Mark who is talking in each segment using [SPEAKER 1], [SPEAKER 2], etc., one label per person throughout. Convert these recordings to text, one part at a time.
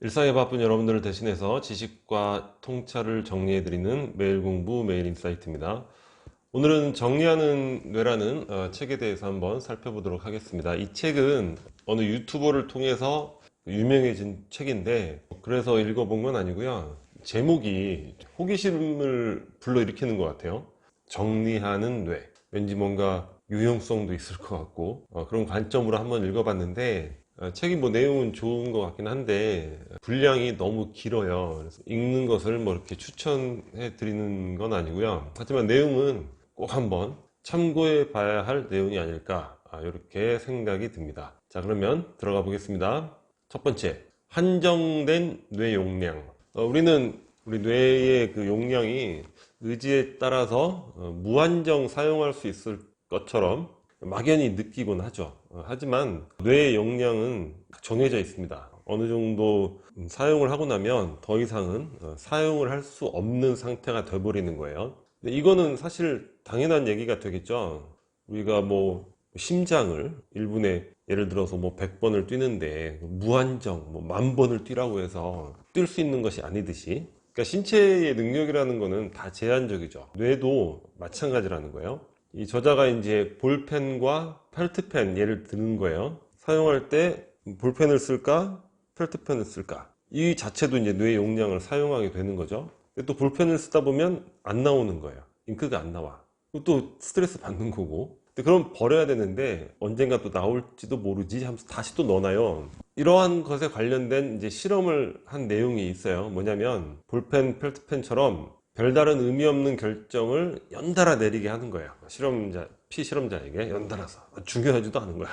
[SPEAKER 1] 일상에 바쁜 여러분들을 대신해서 지식과 통찰을 정리해드리는 매일 공부 매일 인사이트입니다. 오늘은 정리하는 뇌라는 책에 대해서 한번 살펴보도록 하겠습니다. 이 책은 어느 유튜버를 통해서 유명해진 책인데, 그래서 읽어본 건 아니고요. 제목이 호기심을 불러일으키는 것 같아요. 정리하는 뇌. 왠지 뭔가 유용성도 있을 것 같고, 그런 관점으로 한번 읽어봤는데, 책이 뭐 내용은 좋은 것 같긴 한데 분량이 너무 길어요. 그래서 읽는 것을 뭐 이렇게 추천해 드리는 건 아니고요. 하지만 내용은 꼭 한번 참고해 봐야 할 내용이 아닐까, 이렇게 생각이 듭니다. 자, 그러면 들어가 보겠습니다. 첫 번째, 한정된 뇌 용량. 우리는 우리 뇌의 그 용량이 의지에 따라서 무한정 사용할 수 있을 것처럼 막연히 느끼곤 하죠. 하지만 뇌의 용량은 정해져 있습니다. 어느 정도 사용을 하고 나면 더 이상은 사용을 할 수 없는 상태가 돼버리는 거예요. 근데 이거는 사실 당연한 얘기가 되겠죠. 우리가 뭐 심장을 1분에 예를 들어서 뭐 100번을 뛰는데 무한정 뭐 10,000번을 뛰라고 해서 뛸 수 있는 것이 아니듯이, 그러니까 신체의 능력이라는 거는 다 제한적이죠. 뇌도 마찬가지라는 거예요. 이 저자가 이제 볼펜과 펠트펜 예를 드는 거예요. 사용할 때 볼펜을 쓸까 펠트펜을 쓸까, 이 자체도 이제 뇌 용량을 사용하게 되는 거죠. 근데 또 볼펜을 쓰다 보면 안 나오는 거예요. 잉크가 안 나와. 또 스트레스 받는 거고. 근데 그럼 버려야 되는데 언젠가 또 나올지도 모르지 하면서 다시 또 넣어놔요. 이러한 것에 관련된 이제 실험을 한 내용이 있어요. 뭐냐면 볼펜 펠트펜처럼 별다른 의미 없는 결정을 연달아 내리게 하는 거예요. 피실험자에게 연달아서. 중요하지도 않은 거야.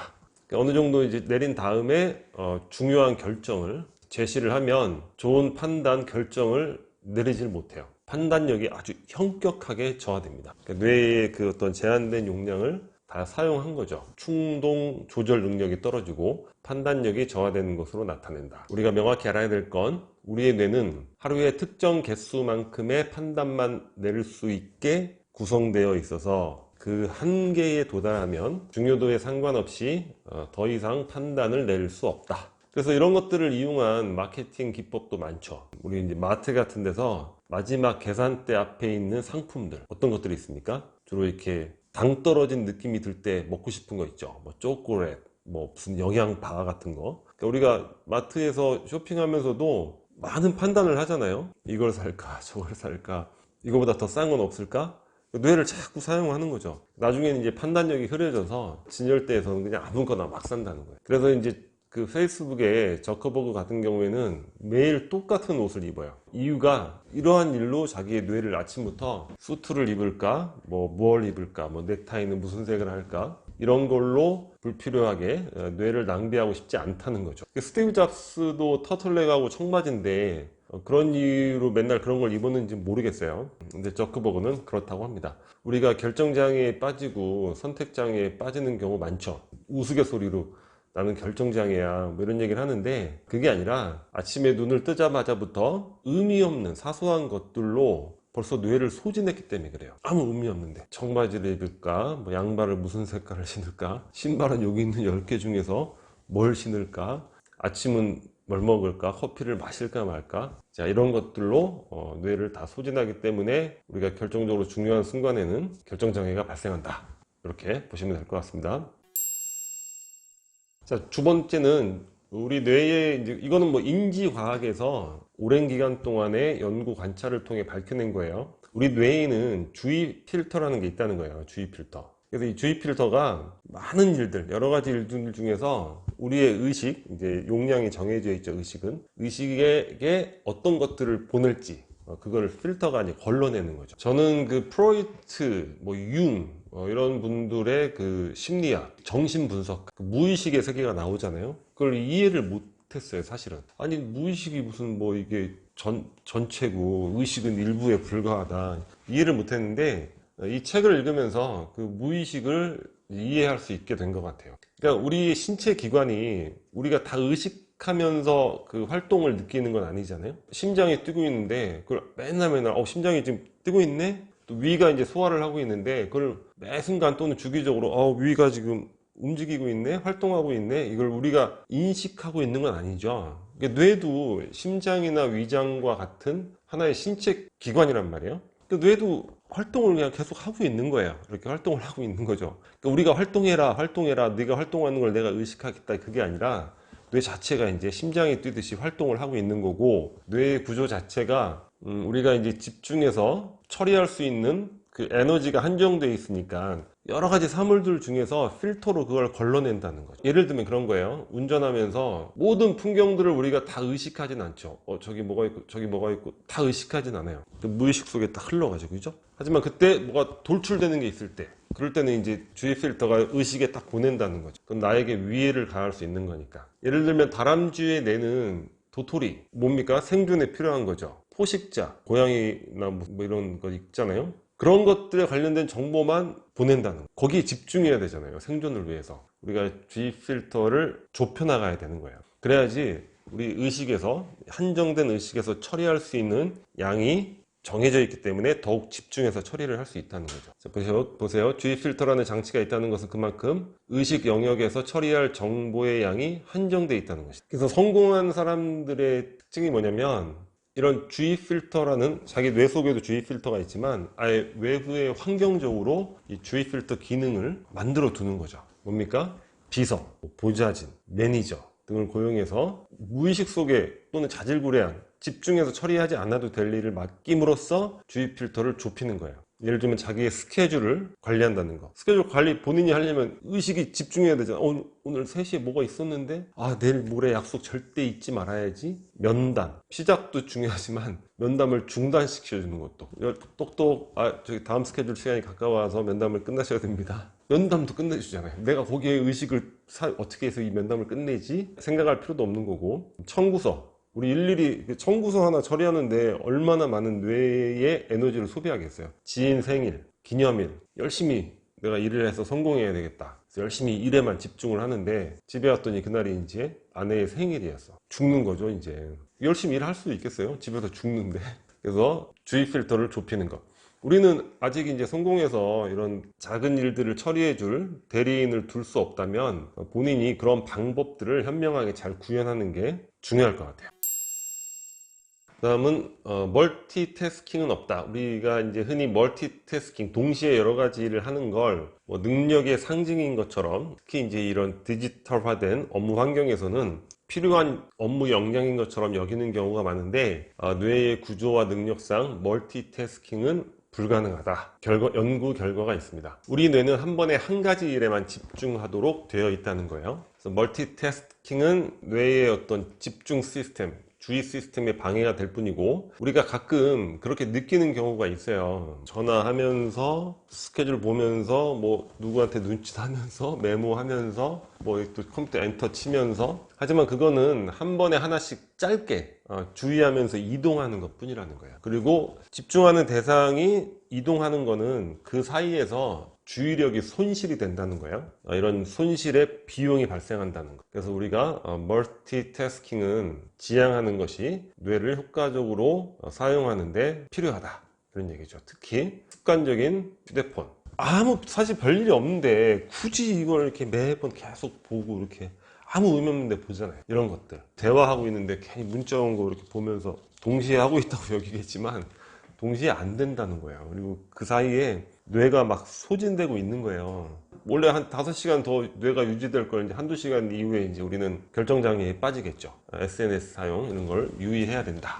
[SPEAKER 1] 그러니까 어느 정도 이제 내린 다음에 중요한 결정을 제시를 하면 좋은 판단 결정을 내리질 못해요. 판단력이 아주 현격하게 저하됩니다. 그러니까 뇌의 그 어떤 제한된 용량을 다 사용한 거죠. 충동 조절 능력이 떨어지고 판단력이 저하되는 것으로 나타낸다. 우리가 명확히 알아야 될 건, 우리의 뇌는 하루에 특정 개수만큼의 판단만 내릴 수 있게 구성되어 있어서 그 한계에 도달하면 중요도에 상관없이 더 이상 판단을 내릴 수 없다. 그래서 이런 것들을 이용한 마케팅 기법도 많죠. 우리 이제 마트 같은 데서 마지막 계산대 앞에 있는 상품들, 어떤 것들이 있습니까? 주로 이렇게 당 떨어진 느낌이 들 때 먹고 싶은 거 있죠. 뭐 초콜릿, 뭐 무슨 영양바 같은 거. 그러니까 우리가 마트에서 쇼핑하면서도 많은 판단을 하잖아요. 이걸 살까 저걸 살까, 이거보다 더 싼 건 없을까. 뇌를 자꾸 사용하는 거죠. 나중에는 이제 판단력이 흐려져서 진열대에서는 그냥 아무거나 막 산다는 거예요. 그래서 이제 그 페이스북에 저커버그 같은 경우에는 매일 똑같은 옷을 입어요. 이유가 이러한 일로 자기의 뇌를 아침부터 수트를 입을까, 뭐 무얼 입을까, 뭐 넥타이는 무슨 색을 할까, 이런 걸로 불필요하게 뇌를 낭비하고 싶지 않다는 거죠. 스티브 잡스도 터틀넥하고 청바지인데 그런 이유로 맨날 그런 걸 입었는지 모르겠어요. 근데 저커버그는 그렇다고 합니다. 우리가 결정장애에 빠지고 선택장애에 빠지는 경우 많죠. 우스갯소리로 나는 결정장애야 뭐 이런 얘기를 하는데, 그게 아니라 아침에 눈을 뜨자마자부터 의미 없는 사소한 것들로 벌써 뇌를 소진했기 때문에 그래요. 아무 의미 없는데 청바지를 입을까, 뭐 양말을 무슨 색깔을 신을까, 신발은 여기 있는 10개 중에서 뭘 신을까, 아침은 뭘 먹을까, 커피를 마실까 말까, 자, 이런 것들로 뇌를 다 소진하기 때문에 우리가 결정적으로 중요한 순간에는 결정장애가 발생한다, 이렇게 보시면 될 것 같습니다. 자, 두 번째는 우리 뇌에 이제 이거는 뭐 인지과학에서 오랜 기간 동안의 연구 관찰을 통해 밝혀낸 거예요. 우리 뇌에는 주의 필터라는 게 있다는 거예요. 주의 필터. 그래서 이 주의 필터가 많은 일들, 여러 가지 일들 중에서 우리의 의식, 이제 용량이 정해져 있죠. 의식에게 어떤 것들을 보낼지, 그걸 필터가 아니고 걸러내는 거죠. 저는 그 프로이트, 뭐 이런 분들의 그 심리학, 정신 분석, 그 무의식의 세계가 나오잖아요. 그걸 이해를 못했어요, 사실은. 아니, 무의식이 무슨 뭐 이게 전체고 의식은 일부에 불과하다, 이해를 못했는데 이 책을 읽으면서 그 무의식을 이해할 수 있게 된 것 같아요. 그러니까 우리 신체 기관이 우리가 다 의식하면서 그 활동을 느끼는 건 아니잖아요. 심장이 뛰고 있는데 그걸 맨날 심장이 지금 뛰고 있네? 또 위가 이제 소화를 하고 있는데 그걸 매 순간 또는 주기적으로 위가 지금 움직이고 있네, 활동하고 있네, 이걸 우리가 인식하고 있는 건 아니죠. 뇌도 심장이나 위장과 같은 하나의 신체 기관이란 말이에요. 뇌도 활동을 그냥 계속 하고 있는 거예요. 이렇게 활동을 하고 있는 거죠. 우리가 활동해라, 활동해라, 네가 활동하는 걸 내가 의식하겠다, 그게 아니라 뇌 자체가 이제 심장이 뛰듯이 활동을 하고 있는 거고, 뇌의 구조 자체가 우리가 이제 집중해서 처리할 수 있는 그 에너지가 한정되어 있으니까 여러 가지 사물들 중에서 필터로 그걸 걸러낸다는 거죠. 예를 들면 그런 거예요. 운전하면서 모든 풍경들을 우리가 다 의식하진 않죠. 저기 뭐가 있고 저기 뭐가 있고 다 의식하진 않아요. 무의식 속에 딱 흘러가지고, 그죠? 하지만 그때 뭐가 돌출되는 게 있을 때, 그럴 때는 이제 주의 필터가 의식에 딱 보낸다는 거죠. 그건 나에게 위해를 가할 수 있는 거니까. 예를 들면 다람쥐의 뇌는 도토리, 뭡니까? 생존에 필요한 거죠. 포식자, 고양이나 뭐 이런 거 있잖아요. 그런 것들에 관련된 정보만 보낸다는 거. 거기에 집중해야 되잖아요. 생존을 위해서. 우리가 주의 필터를 좁혀 나가야 되는 거예요. 그래야지 우리 의식에서, 한정된 의식에서 처리할 수 있는 양이 정해져 있기 때문에 더욱 집중해서 처리를 할 수 있다는 거죠. 자, 보세요. 주의 필터라는 장치가 있다는 것은 그만큼 의식 영역에서 처리할 정보의 양이 한정되어 있다는 것이죠. 그래서 성공한 사람들의 특징이 뭐냐면, 이런 주의 필터라는, 자기 뇌 속에도 주의 필터가 있지만 아예 외부의 환경적으로 이 주의 필터 기능을 만들어 두는 거죠. 뭡니까? 비서, 보좌진, 매니저 등을 고용해서 무의식 속에 또는 자질구레한, 집중해서 처리하지 않아도 될 일을 맡김으로써 주의 필터를 좁히는 거예요. 예를 들면 자기의 스케줄을 관리한다는 거. 스케줄 관리 본인이 하려면 의식이 집중해야 되잖아. 오늘 3시에 뭐가 있었는데, 내일 모레 약속 절대 잊지 말아야지. 면담, 시작도 중요하지만 면담을 중단시켜 주는 것도. 똑똑, 저기 다음 스케줄 시간이 가까워서 면담을 끝나셔야 됩니다. 면담도 끝내주잖아요. 내가 거기에 의식을 어떻게 해서 이 면담을 끝내지 생각할 필요도 없는 거고. 청구서, 우리 일일이 청구서 하나 처리하는데 얼마나 많은 뇌의 에너지를 소비하겠어요. 지인 생일, 기념일, 열심히 내가 일을 해서 성공해야 되겠다, 그래서 열심히 일에만 집중을 하는데 집에 왔더니 그날이 이제 아내의 생일이었어. 죽는 거죠. 이제 열심히 일할 수도 있겠어요, 집에서 죽는데. 그래서 주의 필터를 좁히는 것. 우리는 아직 이제 성공해서 이런 작은 일들을 처리해 줄 대리인을 둘 수 없다면 본인이 그런 방법들을 현명하게 잘 구현하는 게 중요할 것 같아요. 다음은 멀티태스킹은 없다. 우리가 이제 흔히 멀티태스킹, 동시에 여러 가지 일을 하는 걸 뭐 능력의 상징인 것처럼, 특히 이제 이런 디지털화된 업무 환경에서는 필요한 업무 역량인 것처럼 여기는 경우가 많은데, 뇌의 구조와 능력상 멀티태스킹은 불가능하다. 연구 결과가 있습니다. 우리 뇌는 한 번에 한 가지 일에만 집중하도록 되어 있다는 거예요. 그래서 멀티태스킹은 뇌의 어떤 집중 시스템, 주의 시스템에 방해가 될 뿐이고, 우리가 가끔 그렇게 느끼는 경우가 있어요. 전화하면서, 스케줄 보면서, 뭐 누구한테 눈짓하면서, 메모하면서, 뭐 또 컴퓨터 엔터 치면서. 하지만 그거는 한 번에 하나씩 짧게 주의하면서 이동하는 것 뿐이라는 거예요. 그리고 집중하는 대상이 이동하는 거는 그 사이에서 주의력이 손실이 된다는 거예요. 이런 손실에 비용이 발생한다는 거. 그래서 우리가 멀티태스킹은 지양하는 것이 뇌를 효과적으로 사용하는데 필요하다, 그런 얘기죠. 특히 습관적인 휴대폰, 사실 별일이 없는데 굳이 이걸 이렇게 매번 계속 보고, 이렇게 아무 의미 없는데 보잖아요. 이런 것들, 대화하고 있는데 괜히 문자 온 거 이렇게 보면서 동시에 하고 있다고 여기겠지만 동시에 안 된다는 거예요. 그리고 그 사이에 뇌가 막 소진되고 있는 거예요. 원래 한 5시간 더 뇌가 유지될 걸 이제 한두 시간 이후에 이제 우리는 결정장애에 빠지겠죠. SNS 사용, 이런 걸 유의해야 된다.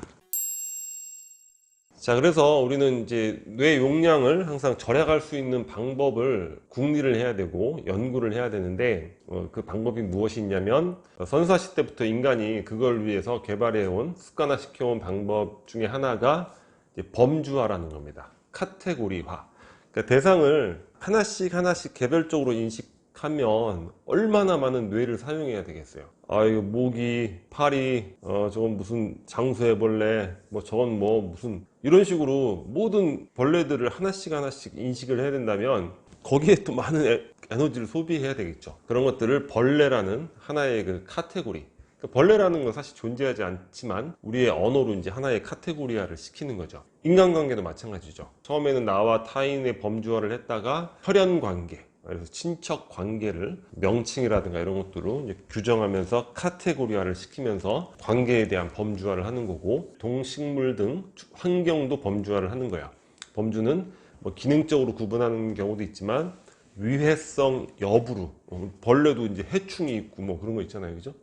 [SPEAKER 1] 자, 그래서 우리는 이제 뇌 용량을 항상 절약할 수 있는 방법을 궁리를 해야 되고 연구를 해야 되는데, 그 방법이 무엇이 있냐면, 선사시 때부터 인간이 그걸 위해서 개발해온, 습관화시켜온 방법 중에 하나가 이제 범주화라는 겁니다. 카테고리화. 그러니까 대상을 하나씩 개별적으로 인식하면 얼마나 많은 뇌를 사용해야 되겠어요. 이거 모기, 파리, 저건 무슨 장수해벌레, 뭐 저건 뭐 무슨, 이런 식으로 모든 벌레들을 하나씩 인식을 해야 된다면 거기에 또 많은 에너지를 소비해야 되겠죠. 그런 것들을 벌레라는 하나의 그 카테고리, 벌레라는 건 사실 존재하지 않지만 우리의 언어로 이제 하나의 카테고리화를 시키는 거죠. 인간관계도 마찬가지죠. 처음에는 나와 타인의 범주화를 했다가 혈연관계, 그래서 친척 관계를 명칭이라든가 이런 것들로 이제 규정하면서 카테고리화를 시키면서 관계에 대한 범주화를 하는 거고, 동식물 등 환경도 범주화를 하는 거야. 범주는 뭐 기능적으로 구분하는 경우도 있지만 위해성 여부로, 벌레도 이제 해충이 있고 뭐 그런 거 있잖아요, 그죠?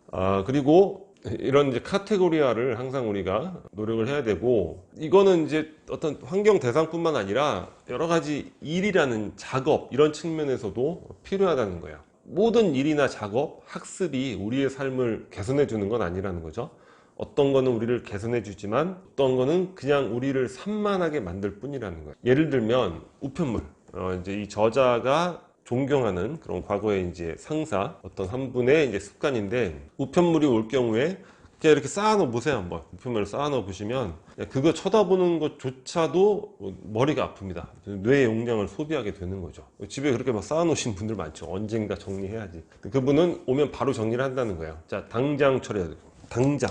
[SPEAKER 1] 그리고 이런 이제 카테고리화를 항상 우리가 노력을 해야 되고, 이거는 이제 어떤 환경 대상뿐만 아니라 여러 가지 일이라는 작업, 이런 측면에서도 필요하다는 거예요. 모든 일이나 작업, 학습이 우리의 삶을 개선해 주는 건 아니라는 거죠. 어떤 거는 우리를 개선해 주지만 어떤 거는 그냥 우리를 산만하게 만들 뿐이라는 거예요. 예를 들면 우편물, 이제 이 저자가 존경하는 그런 과거의 이제 상사, 어떤 한 분의 이제 습관인데, 우편물이 올 경우에 그냥 이렇게 쌓아놓어 보세요. 한번 우편물을 쌓아놓어 보시면 그거 쳐다보는 것조차도 머리가 아픕니다. 뇌의 용량을 소비하게 되는 거죠. 집에 그렇게 막 쌓아놓으신 분들 많죠. 언젠가 정리해야지. 그분은 오면 바로 정리를 한다는 거예요. 자, 당장 처리해야 되고, 당장.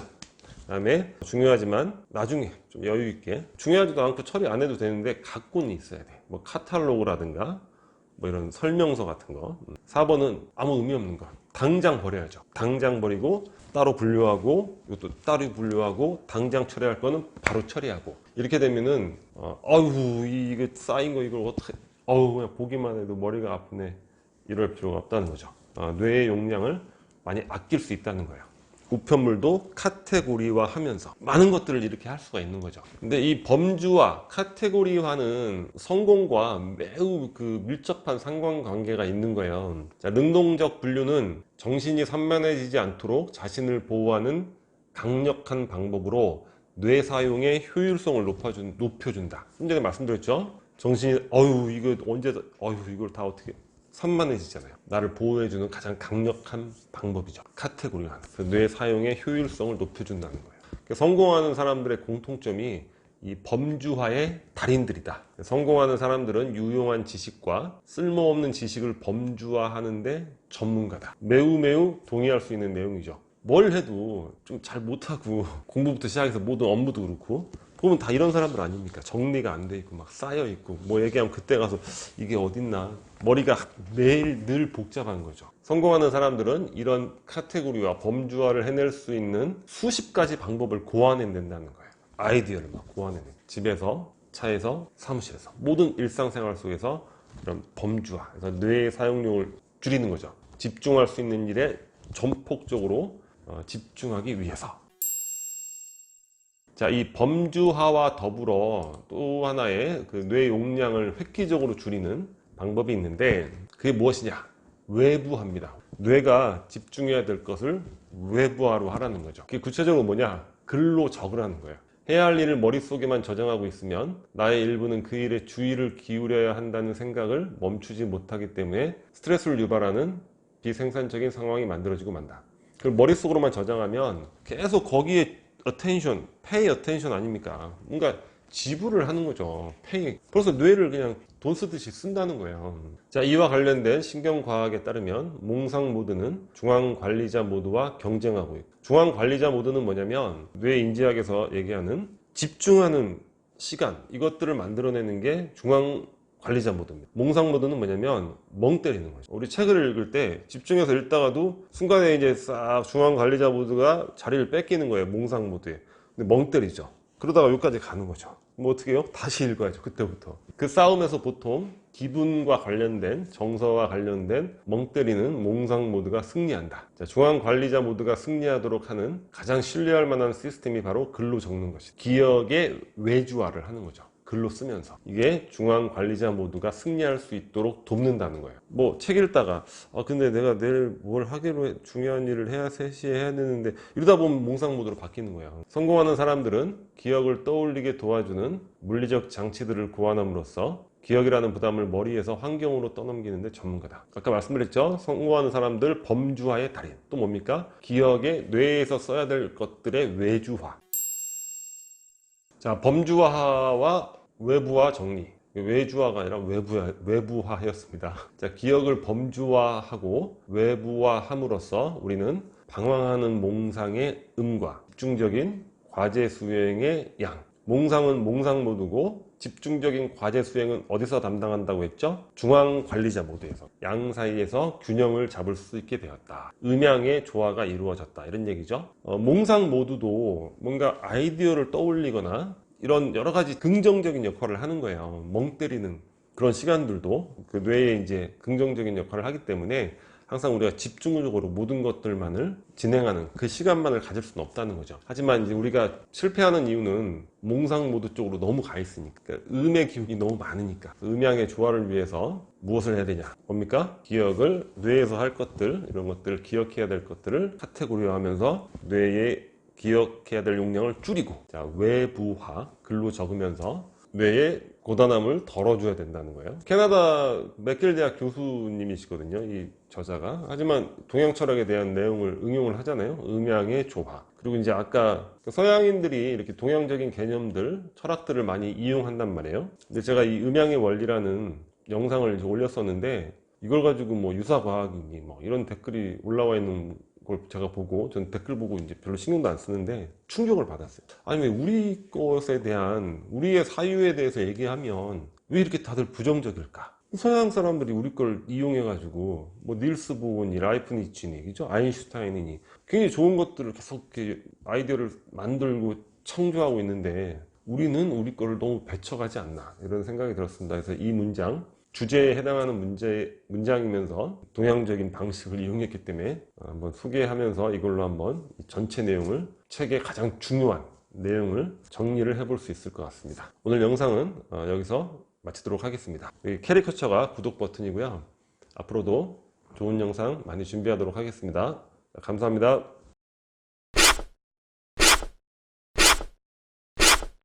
[SPEAKER 1] 그다음에 중요하지만 나중에 좀 여유 있게, 중요하지도 않고 처리 안 해도 되는데 갖고는 있어야 돼. 뭐 카탈로그라든가 뭐 이런 설명서 같은 거. 4번은 아무 의미 없는 거 당장 버려야죠. 당장 버리고 따로 분류하고, 이것도 따로 분류하고, 당장 처리할 거는 바로 처리하고. 이렇게 되면은 아유 이게 쌓인 거 이걸 어떻게, 그냥 보기만 해도 머리가 아프네, 이럴 필요가 없다는 거죠. 뇌의 용량을 많이 아낄 수 있다는 거예요. 우편물도 카테고리화 하면서 많은 것들을 이렇게 할 수가 있는 거죠. 근데 이 범주화, 카테고리화는 성공과 매우 그 밀접한 상관관계가 있는 거예요. 자, 능동적 분류는 정신이 산만해지지 않도록 자신을 보호하는 강력한 방법으로 뇌 사용의 효율성을 높여준다. 좀 전에 말씀드렸죠? 정신이, 이거 언제, 이걸 다 어떻게, 산만해지잖아요. 나를 보호해주는 가장 강력한 방법이죠. 카테고리화는. 뇌 사용의 효율성을 높여준다는 거예요. 성공하는 사람들의 공통점이 이 범주화의 달인들이다. 성공하는 사람들은 유용한 지식과 쓸모없는 지식을 범주화하는데 전문가다. 매우 동의할 수 있는 내용이죠. 뭘 해도 좀 잘 못하고, 공부부터 시작해서 모든 업무도 그렇고, 보면 다 이런 사람들 아닙니까? 정리가 안 돼 있고 막 쌓여 있고, 뭐 얘기하면 그때 가서 이게 어딨나, 머리가 매일 늘 복잡한 거죠. 성공하는 사람들은 이런 카테고리와 범주화를 해낼 수 있는 수십 가지 방법을 고안해낸다는 거예요. 아이디어를 막 고안해내. 집에서, 차에서, 사무실에서, 모든 일상생활 속에서 이런 범주화, 그래서 뇌의 사용량을 줄이는 거죠. 집중할 수 있는 일에 전폭적으로 집중하기 위해서. 자, 이 범주화와 더불어 또 하나의 그 뇌 용량을 획기적으로 줄이는 방법이 있는데, 그게 무엇이냐? 외부화입니다. 뇌가 집중해야 될 것을 외부화로 하라는 거죠. 그게 구체적으로 뭐냐? 글로 적으라는 거예요. 해야 할 일을 머릿속에만 저장하고 있으면 나의 일부는 그 일에 주의를 기울여야 한다는 생각을 멈추지 못하기 때문에 스트레스를 유발하는 비생산적인 상황이 만들어지고 만다. 그걸 머릿속으로만 저장하면 계속 거기에 attention, pay attention 아닙니까? 뭔가 지불을 하는 거죠. pay. 벌써 뇌를 그냥 돈 쓰듯이 쓴다는 거예요. 자, 이와 관련된 신경과학에 따르면 몽상 모드는 중앙관리자 모드와 경쟁하고 있고, 중앙관리자 모드는 뭐냐면 뇌인지학에서 얘기하는 집중하는 시간, 이것들을 만들어내는 게 중앙관리자 모드입니다. 몽상 모드는 뭐냐면 멍 때리는 거죠. 우리 책을 읽을 때 집중해서 읽다가도 순간에 이제 싹 중앙관리자 모드가 자리를 뺏기는 거예요. 몽상 모드에. 근데 멍 때리죠. 그러다가 여기까지 가는 거죠. 뭐 어떻게 해요? 다시 읽어야죠. 그때부터. 그 싸움에서 보통 기분과 관련된, 정서와 관련된 멍 때리는 몽상 모드가 승리한다. 자, 중앙관리자 모드가 승리하도록 하는 가장 신뢰할 만한 시스템이 바로 글로 적는 것이다. 기억의 외주화를 하는 거죠. 글로 쓰면서. 이게 중앙관리자 모두가 승리할 수 있도록 돕는다는 거예요. 뭐 책 읽다가 근데 내가 내일 뭘 하기로 중요한 일을 해야 3시에 해야 되는데, 이러다 보면 몽상 모드로 바뀌는 거예요. 성공하는 사람들은 기억을 떠올리게 도와주는 물리적 장치들을 고안함으로써 기억이라는 부담을 머리에서 환경으로 떠넘기는데 전문가다. 아까 말씀드렸죠? 성공하는 사람들 범주화의 달인. 또 뭡니까? 기억의 뇌에서 써야 될 것들의 외주화. 자, 범주화와 외부화 정리. 외주화가 아니라 외부화였습니다. 자, 기억을 범주화하고 외부화함으로써 우리는 방황하는 몽상의 음과 집중적인 과제 수행의 양, 몽상은 몽상 모드고 집중적인 과제 수행은 어디서 담당한다고 했죠? 중앙 관리자 모드에서. 양 사이에서 균형을 잡을 수 있게 되었다. 음양의 조화가 이루어졌다. 이런 얘기죠. 몽상 모드도 뭔가 아이디어를 떠올리거나 이런 여러 가지 긍정적인 역할을 하는 거예요. 멍 때리는 그런 시간들도 그 뇌에 이제 긍정적인 역할을 하기 때문에 항상 우리가 집중적으로 모든 것들만을 진행하는 그 시간만을 가질 수는 없다는 거죠. 하지만 이제 우리가 실패하는 이유는 몽상 모드 쪽으로 너무 가 있으니까, 그러니까 음의 기운이 너무 많으니까. 음양의 조화를 위해서 무엇을 해야 되냐? 뭡니까? 기억을 뇌에서 할 것들, 이런 것들을 기억해야 될 것들을 카테고리화하면서 뇌에 기억해야 될 용량을 줄이고, 자, 외부화 글로 적으면서 뇌의 고단함을 덜어줘야 된다는 거예요. 캐나다 맥길 대학 교수님이시거든요, 이 저자가. 하지만 동양 철학에 대한 내용을 응용을 하잖아요. 음양의 조화. 그리고 이제 아까 서양인들이 이렇게 동양적인 개념들, 철학들을 많이 이용한단 말이에요. 근데 제가 이 음양의 원리라는 영상을 이제 올렸었는데, 이걸 가지고 뭐 유사과학이니 뭐 이런 댓글이 올라와 있는 걸 제가 보고, 전 댓글 보고 이제 별로 신경도 안 쓰는데 충격을 받았어요. 아니, 왜 우리 것에 대한, 우리의 사유에 대해서 얘기하면 왜 이렇게 다들 부정적일까? 서양 사람들이 우리 걸 이용해 가지고 뭐 닐스 보어니, 라이프니츠니, 그죠? 아인슈타인이니 굉장히 좋은 것들을 계속 이렇게 아이디어를 만들고 창조하고 있는데, 우리는 우리 거를 너무 배척하지 않나, 이런 생각이 들었습니다. 그래서 이 문장, 주제에 해당하는 문장이면서 동양적인 방식을 이용했기 때문에 한번 소개하면서 이걸로 한번 전체 내용을, 책의 가장 중요한 내용을 정리를 해볼 수 있을 것 같습니다. 오늘 영상은 여기서 마치도록 하겠습니다. 여기 캐리커처가 구독 버튼이고요. 앞으로도 좋은 영상 많이 준비하도록 하겠습니다. 감사합니다.